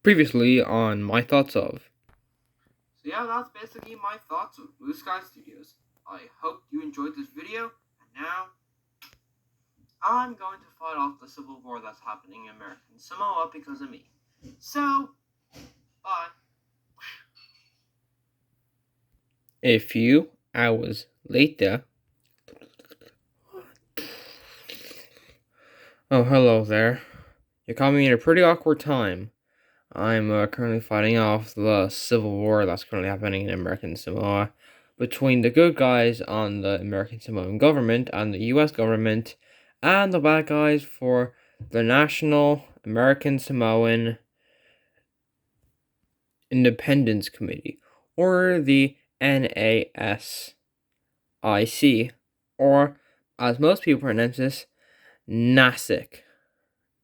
Previously on My Thoughts Of. So yeah, that's basically my thoughts of Blue Sky Studios. I hope you enjoyed this video, and now I'm going to fight off the civil war that's happening in American Samoa because of me. So, bye. A few hours later. Oh, hello there. You caught me in a pretty awkward time. I'm currently fighting off the civil war that's currently happening in American Samoa between the good guys on the American Samoan government and the US government, and the bad guys for the National American Samoan Independence Committee, or the NASIC, or as most people pronounce this, NASIC.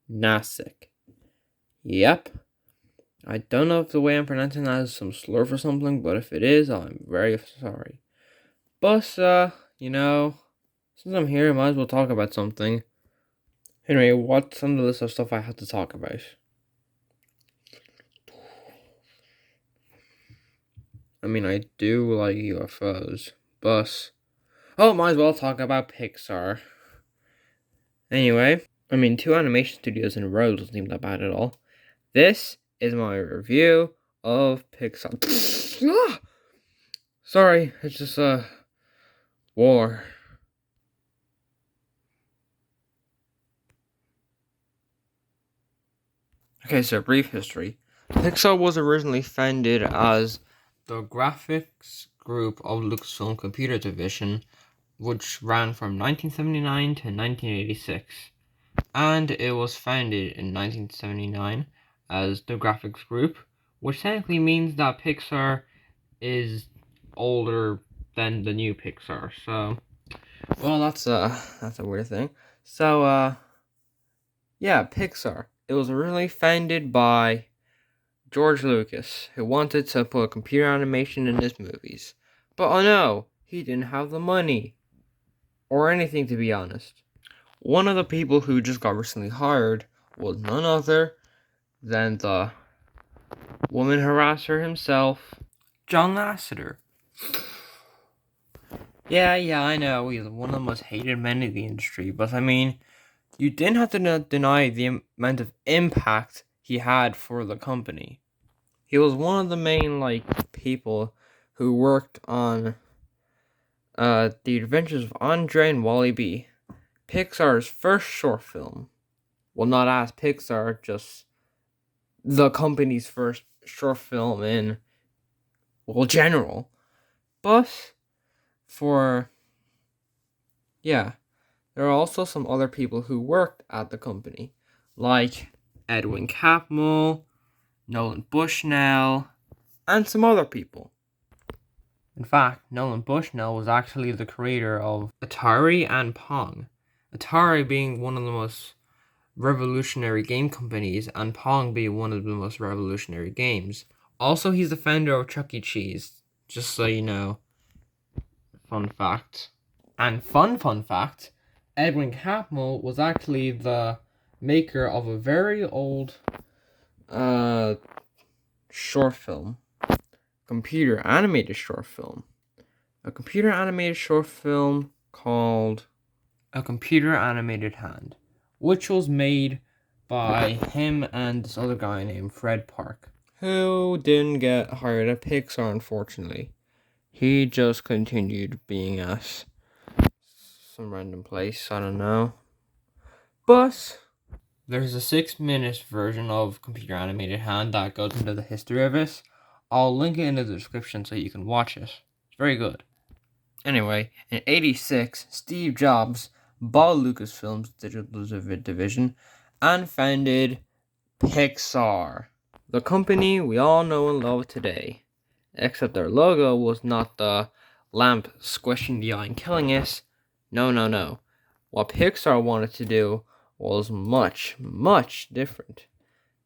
NASIC. Yep. I don't know if the way I'm pronouncing that is some slur or something, but if it is, I'm very sorry. But, since I'm here, I might as well talk about something. Anyway, what's on the list of stuff I have to talk about? I mean, I do like UFOs, but... might as well talk about Pixar. Anyway, two animation studios in a row doesn't seem that bad at all. This is my review of Pixar. Sorry, it's just war. Okay, so brief history. Pixar was originally founded as the graphics group of Lucasfilm Computer Division, which ran from 1979 to 1986. And it was founded in 1979 as the graphics group, which technically means that Pixar is older than the new Pixar. So, well, that's a weird thing. So, yeah, Pixar. It was originally founded by George Lucas, who wanted to put computer animation in his movies. But oh no, he didn't have the money. Or anything, to be honest. One of the people who just got recently hired was none other than the woman harasser himself, John Lasseter. Yeah, I know, he's one of the most hated men in the industry, but you didn't have to deny the amount of impact he had for the company. He was one of the main, people who worked on The Adventures of Andre and Wally B, Pixar's first short film. Well, not as Pixar, just the company's first short film in, general. But, there are also some other people who worked at the company, like Edwin Catmull, Nolan Bushnell, and some other people. In fact, Nolan Bushnell was actually the creator of Atari and Pong. Atari being one of the most revolutionary game companies, and Pong being one of the most revolutionary games. Also, he's the founder of Chuck E. Cheese, just so you know. Fun fact. And fun fact, Edwin Catmull was actually the maker of a very old short film. Computer animated short film. A computer animated short film called A Computer Animated Hand, which was made by him and this other guy named Fred Park, who didn't get hired at Pixar, unfortunately. He just continued being at some random place, I don't know. But there's a 6-minute version of Computer Animated Hand that goes into the history of it. I'll link it in the description so you can watch it. It's very good. Anyway, in 1986, Steve Jobs bought Lucasfilm's digital division and founded Pixar, the company we all know and love today. Except their logo was not the lamp squishing the eye and killing us. No. What Pixar wanted to do was much, much different.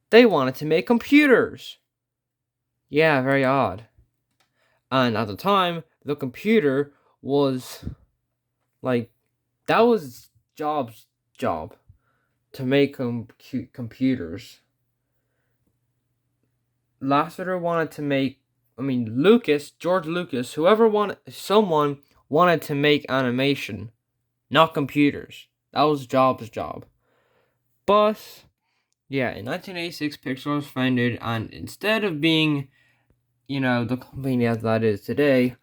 They wanted to make computers. Yeah, very odd. And at the time, the computer was, that was Jobs' job, to make computers. Lasseter wanted to make, George Lucas, someone wanted to make animation, not computers. That was Jobs' job. But, yeah, in 1986, Pixar was founded, and instead of being, the company as that is today,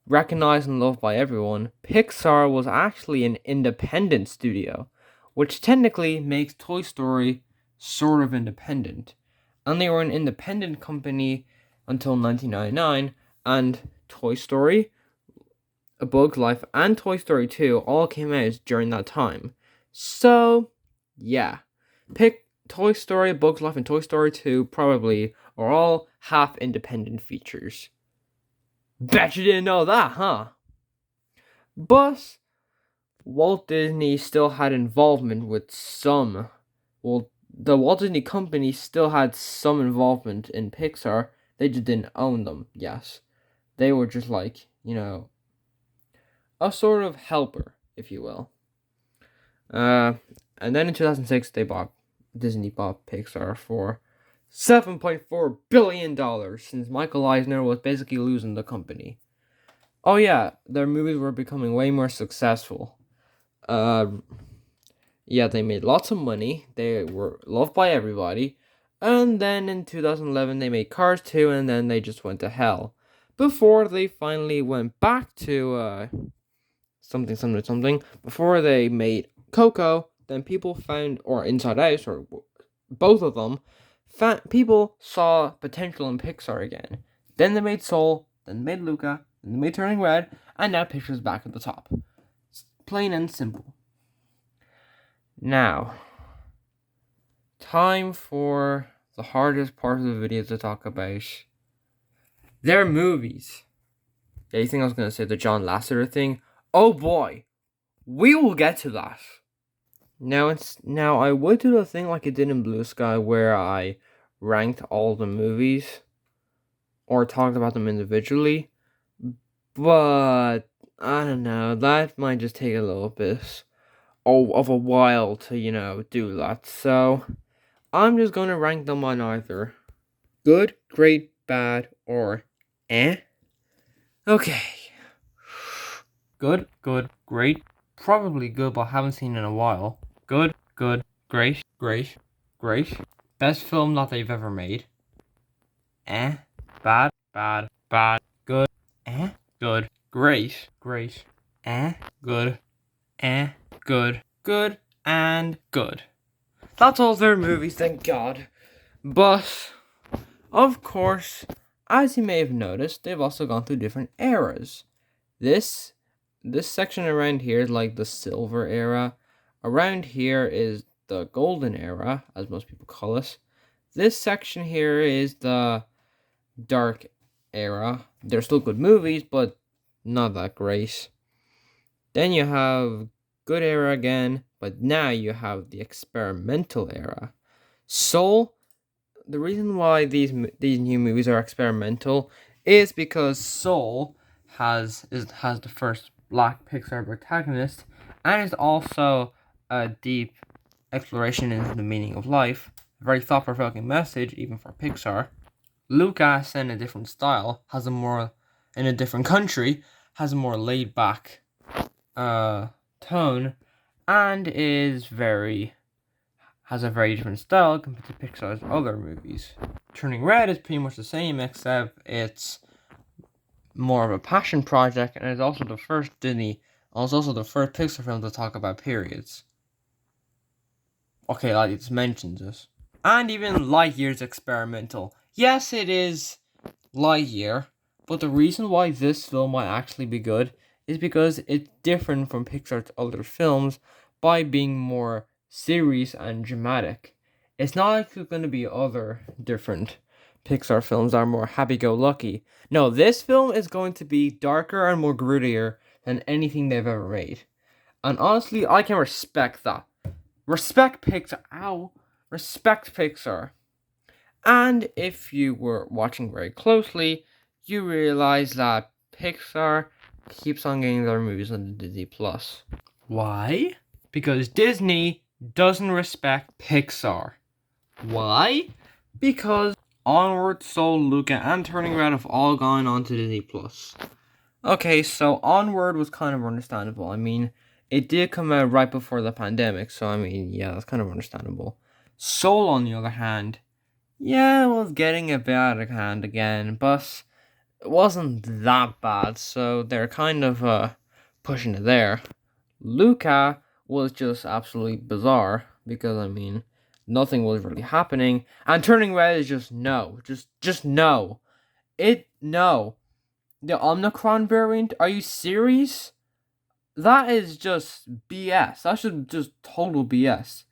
recognized and loved by everyone, Pixar was actually an independent studio, which technically makes Toy Story sort of independent. And they were an independent company until 1999, and Toy Story, A Bug's Life, and Toy Story 2 all came out during that time. So, yeah. Toy Story, A Bug's Life, and Toy Story 2 probably are all half independent features. Bet you didn't know that, huh? But Walt Disney still had involvement with some. Well, the Walt Disney Company still had some involvement in Pixar. They just didn't own them, yes. They were just like, a sort of helper, if you will. And then in 2006, Disney bought Pixar for $7.4 billion, since Michael Eisner was basically losing the company. Oh yeah, their movies were becoming way more successful. Yeah, they made lots of money. They were loved by everybody. And then in 2011, they made Cars 2, and then they just went to hell. Before they finally went back to something. Before they made Coco, then people found, or Inside Out, or both of them, people saw potential in Pixar again. Then they made Soul, then they made Luca, then they made Turning Red, and now Pixar's back at the top. It's plain and simple. Now, time for the hardest part of the video to talk about. Their movies. Yeah, you think I was going to say the John Lasseter thing? Oh boy, we will get to that. Now I would do the thing like I did in Blue Sky, where I ranked all the movies or talked about them individually, but I don't know, that might just take a little bit of a while to do that. So I'm just gonna rank them on either good, great, bad, or eh. Okay. Good, great. Probably good, but haven't seen in a while. Good, great. Best film that they've ever made. Eh. Bad, good. Eh. Good, great. Eh. Good, good, and good. That's all their movies, thank God. But, of course, as you may have noticed, they've also gone through different eras. This section around here is like the silver era. Around here is the golden era, as most people call it. This section here is the dark era. They're still good movies, but not that great. Then you have good era again, but now you have the experimental era. Soul, the reason why these new movies are experimental is because Soul has the first black Pixar protagonist, and is also a deep exploration into the meaning of life. A very thought-provoking message, even for Pixar. Lucas, in a different style, in a different country, has a more laid-back tone, and has a very different style compared to Pixar's other movies. Turning Red is pretty much the same, except it's more of a passion project, and it's also the first Pixar film to talk about periods. Okay, like it just mentions it. And even Lightyear's experimental. Yes, it is Lightyear, but the reason why this film might actually be good is because it's different from Pixar's other films by being more serious and dramatic. It's not like there's going to be other different Pixar films that are more happy-go-lucky. No, this film is going to be darker and more grittier than anything they've ever made. And honestly, I can respect that. Respect Pixar. Respect Pixar. And if you were watching very closely, you realize that Pixar keeps on getting their movies on Disney Plus. Why? Because Disney doesn't respect Pixar. Why? Because Onward, Soul, Luca, and Turning Red have all gone on to Disney+. Okay, so Onward was kind of understandable. I mean, it did come out right before the pandemic, so I mean, yeah, that's kind of understandable. Soul, on the other hand, yeah, it was getting a bit out of hand again, but it wasn't that bad, so they're kind of pushing it there. Luca was just absolutely bizarre because I mean nothing was really happening, and Turning Red is just no, just no. No. The Omicron variant? Are you serious? That is just BS. Just total BS.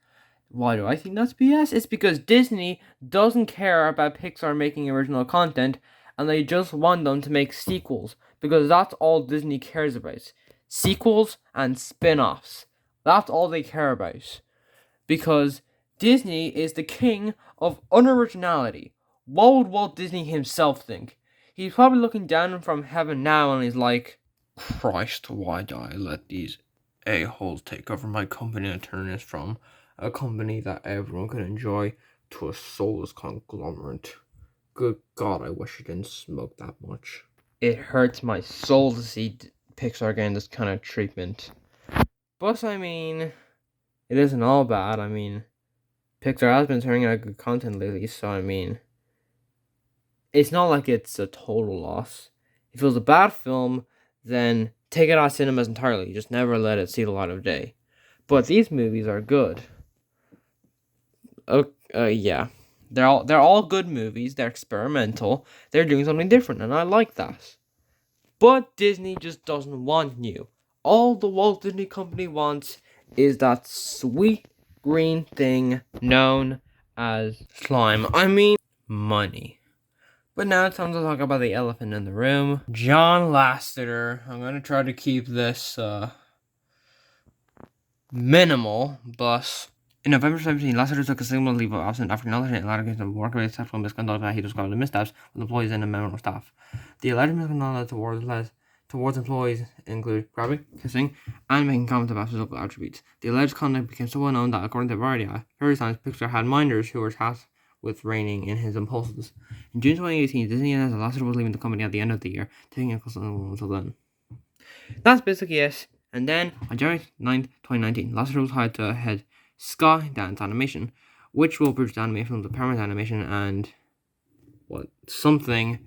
Why do I think that's BS? It's because Disney doesn't care about Pixar making original content and they just want them to make sequels because that's all Disney cares about. Sequels and spin-offs. That's all they care about. Because Disney is the king of unoriginality. What would Walt Disney himself think? He's probably looking down from heaven now and he's like, Christ, why do I let these a-holes take over my company and turn this from a company that everyone can enjoy to a soulless conglomerate? Good God, I wish I didn't smoke that much. It hurts my soul to see Pixar getting this kind of treatment. But I mean, it isn't all bad. I mean, Pixar has been turning out good content lately, so I mean, it's not like it's a total loss. If it was a bad film, then take it out of cinemas entirely. Just never let it see the light of day. But these movies are good. Yeah. They're all good movies. They're experimental. They're doing something different, and I like that. But Disney just doesn't want new. All the Walt Disney Company wants is that sweet green thing known as slime. I mean, money. But now it's time to talk about the elephant in the room. John Lasseter. I'm going to try to keep this minimal, but in November 17, Lasseter took a single leave of absence after acknowledging a lot of cases of work-related sexual misconduct that he described as missteps with employees and a member of staff. The alleged misconduct towards employees include grabbing, kissing, and making comments about physical attributes. The alleged conduct became so well known that, according to various times, Pixar had minders who were tasked with reining in his impulses. In June 2018, Disney announced that Lasseter was leaving the company at the end of the year, taking a consultant until then. That's basically it. And then, on January 9th, 2019, Lasseter was hired to head Skydance Animation, which will produce anime films of Paramount Animation and something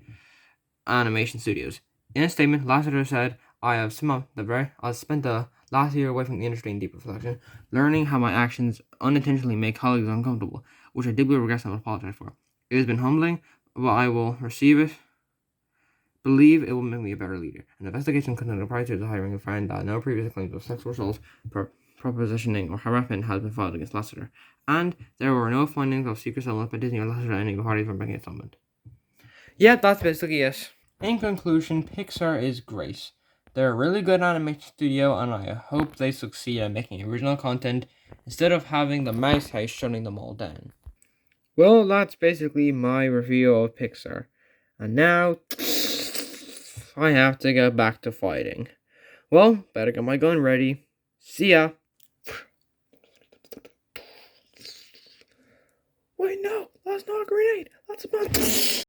animation studios. In a statement, Lasseter said, I have spent the last year away from the industry in deep reflection, learning how my actions unintentionally make colleagues uncomfortable, which I deeply regret and apologize for. It has been humbling, but I will believe it will make me a better leader. An investigation conducted prior to the hiring found that no previous claims of sexual assault, propositioning, or harassment has been filed against Lasseter, and there were no findings of secret settlement by Disney or Lasseter any of the parties from making a settlement. Yeah, that's basically it. In conclusion, Pixar is great. They're a really good animation studio, and I hope they succeed at making original content instead of having the mouse house shutting them all down. Well, that's basically my review of Pixar. And now, I have to get back to fighting. Well, better get my gun ready. See ya! Wait, no, that's not a grenade. That's a